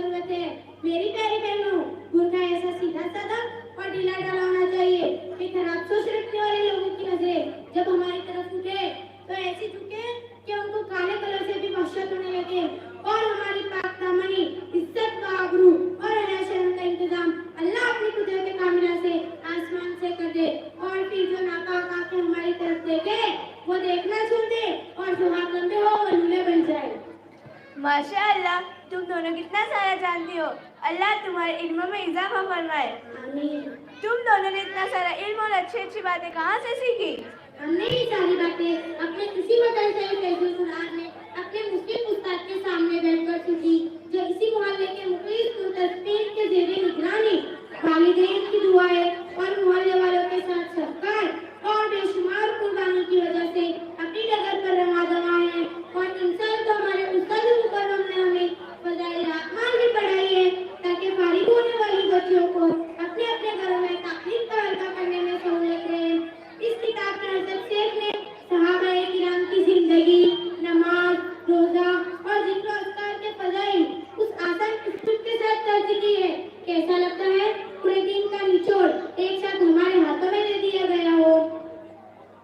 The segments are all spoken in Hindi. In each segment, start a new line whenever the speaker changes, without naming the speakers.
जरूरत है। मेरी प्यारी बहनों, बुर्का ऐसा सीधा साधा और ढीला ढाला होना चाहिए कि खराब सोच रखने वाले लोगों की नजरें जब हमारी तरफ उठे तो ऐसी झुके कि उनको काले कलर से भी वहशत होने लगे और हमारी पाक दामनी इज्जत का आबरू और हया शर्म का इंतजाम अल्लाह अपनी कुदरत कामिला से आसमान से कर दे और फिर जो नापाक आंखें हमारी तरफ देखे वो देखना छोड़ दे और जो हाथ लंबे हो वो लूले बन जाए।
माशाअल्लाह, तुम दोनों कितना सारा जानती हो। अल्लाह तुम्हारे इल्म में इजाफा फरमाए।
आमीन।
तुम दोनों ने इतना सारा इल्म और अच्छी अच्छी बातें कहाँ से सीखी?
हमने ये सारी बातें अपने इसी मदरसे फैजुल कुरान में अपने मुस्लिम उस्ताद के सामने बैठकर सीखी, जो इसी मोहल्ले के मुखलिस मुतस्बीन के ज़ेरे निगरानी वालिदैन की दुआएं और मोहल्ले वालों के साथ सहकार और बेशुमार कुर्बानी की वजह से अपनी डगर पर रमा दमा है। और इंसान तो हमारे उस्ताद मुकर्रम ने हमें फज़ाइल आमाल भी पढ़ाई है ताकि फारिग होने वाली बच्चियों को अपने अपने घरों में ताक़लीम का हल्का करने में सहूलियत रहे। इस किताब में हज़रत शेख ने सहाबाए किराम की जिंदगी, नमाज, रोजा और जिक्र अस्कार के फज़ाइल उस आसान उस्लूब के साथ दर्ज की है। कैसा लगता है पूरे दिन का निचोड़ एक साथ हमारे हाथों में दे दिया गया हो।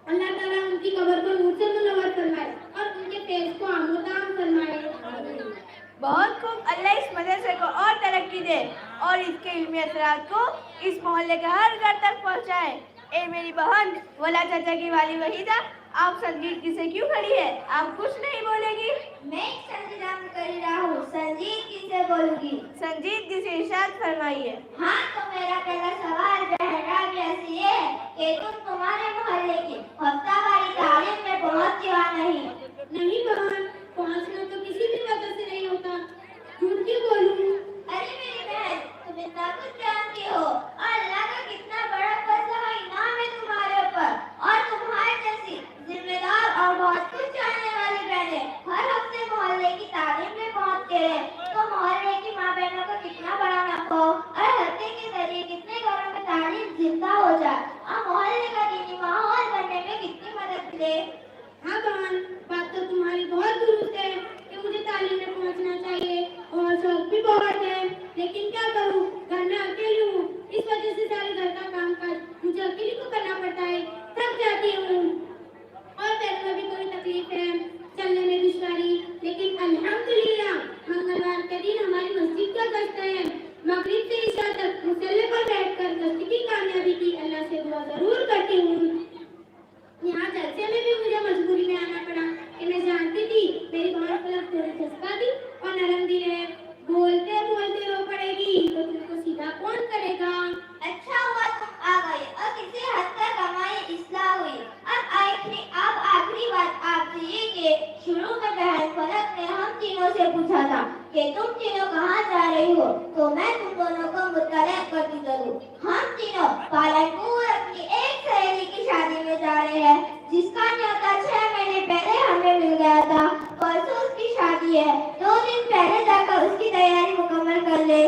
अल्लाह ताला उनकी कब्र को नूर से मुनव्वर फरमाए और उनके फैज़ को आमोदाम फरमाए।
बहुत खूब। अल्लाह इस मदरसे को और तरक्की दे और इसके इल्मी असरात को इस मोहल्ले के हर घर तक पहुँचाए। ए मेरी बहन वला चाचा की वाली वहीदा, आप संजीदगी से क्यों खड़ी है? आप कुछ नहीं बोलेगी?
मैं संजीदा कर रहा हूँ, संजीदगी से बोलूंगी।
संजीदगी से इरशाद फरमाइए।
हाँ, तो मेरा पहला सवाल बहरा ऐसी है कि तुम तुम्हारे मोहल्ले की हफ्तावारी तालीम में पहुँची या नहीं?
नहीं बहन, पहुंचना तो किसी भी वजह से नहीं होता। झूठ क्यों बोलूं?
अरे मेरी बहन, तुम इतना कुछ जानती हो और अल्लाह का कितना बड़ा फजल और इनाम है तुम्हारे ऊपर। और तुम्हारे जैसी जिम्मेदार और बहुत कुछ जानने वाली बहनें हर हफ्ते मोहल्ले की तालीम में पहुंचते रहे तो मोहल्ले की माँ बहनों का कितना बड़ा नफा और हफ्ते के जरिए कितने घरों में तालीम जिंदा हो जाए और मोहल्ले का दीनी माहौल बनने में कितनी मदद मिले।
हाँ बहन, बात तो तुम्हारी बहुत दुरुस्त है कि मुझे तालीम में पहुंचना चाहिए और शौक भी बहुत है, लेकिन क्या करूं, घर में अकेली हूँ। इस वजह से सारे घर का काम काज मुझे अकेली को करना पड़ता है, थक जाती हूँ और पैरों में भी कोई तकलीफ है, चलने में दुश्वारी। लेकिन अल्हम्दुलिल्लाह मंगलवार के दिन हमारी मस्जिद का गश्त है। मगरिब से इशा तक मुसल्ले पर बैठकर गश्त की कामयाबी की अल्लाह से दुआ जरूर करती हूँ। यहाँ जलसे में भी मुझे मजबूरी में आना पड़ा कि मैं जानती थी मेरी बहुत पलक थोड़ी खिसका दी और नरम दिल है, बोलते बोलते रो पड़ेगी तो तुमको सीधा कौन करेगा।
अच्छा हुआ तुम आ गए और किसी हद तक हमारी इस्लाह हुई। अब आखिरी बात आपसे ये कि शुरू में बहन फलक ने हम तीनों से पूछा था कि तुम तीनों कहाँ जा रही हो, तो मैं तुम दोनों को मुतल्ला करती जरूर। हम तीनों पालनपुर अपनी एक सहेली की शादी में जा रहे हैं जिसका न्योता 6 महीने पहले हमें मिल गया था। परसों उसकी शादी है, 2 दिन पहले जाकर उसकी तैयारी मुकम्मल कर ले।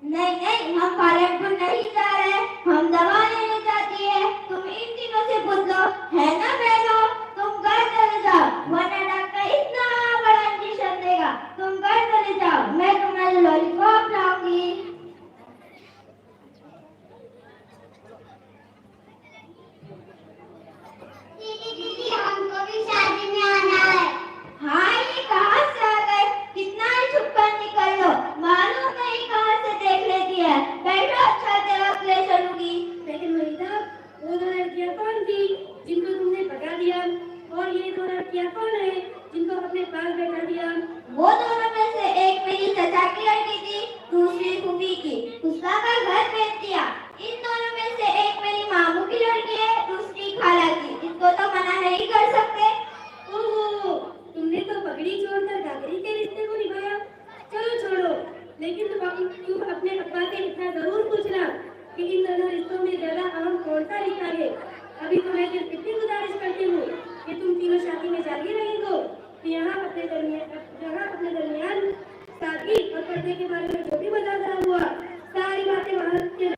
नहीं, हम पालनपुर नहीं जा रहे, हम दवा लेने जाती है। तुम इन तीनों से पूछ लो, है ना बहनों? तुम घर चले जाओ वरना डॉक्टर इतना बड़ा इंजेक्शन देगा। तुम घर चले जाओ, मैं तुम्हारे लॉलीपॉप लाऊंगी। दीदी हमको भी शादी में आना है। हाँ, ये कहाँ से आ गए? कितना ही छुप कर निकल लो, मालूम नहीं कहाँ से देख लेती है। बैठो, चलते वक्त ले चलूंगी।
लेकिन वहीदा, वो 2 लड़कियाँ कौन थी जिनको तुमने भगा दिया और ये 2 लड़कियाँ कौन है जिनको अपने पास बैठा दिया?
वो दोनों में से एक मेरी चाचा की लड़की थी, दूसरी फूफी की, उसका घर बेच दिया। इन दोनों में से एक मेरी मामू की लड़की है, दूसरी खाला की। इसको तो मना नहीं कर सकते।
ओहो, तुमने तो पगड़ी छोड़कर गागरी के रिश्ते को निभाया। चलो छोड़ो, लेकिन तुम अपने अब्बा से इतना जरूर पूछना कि इन दोनों रिश्तों में ज्यादा अहम कौन सा रिश्ता है। अभी तो मैं सिर्फ इतनी गुजारिश करती हूँ कि तुम तीनों शादी में जागी रही हो, यहाँ अपने दरमियान सादगी और पर्दे के बारे में जो भी मजाक हुआ सारी बातें वहाँ के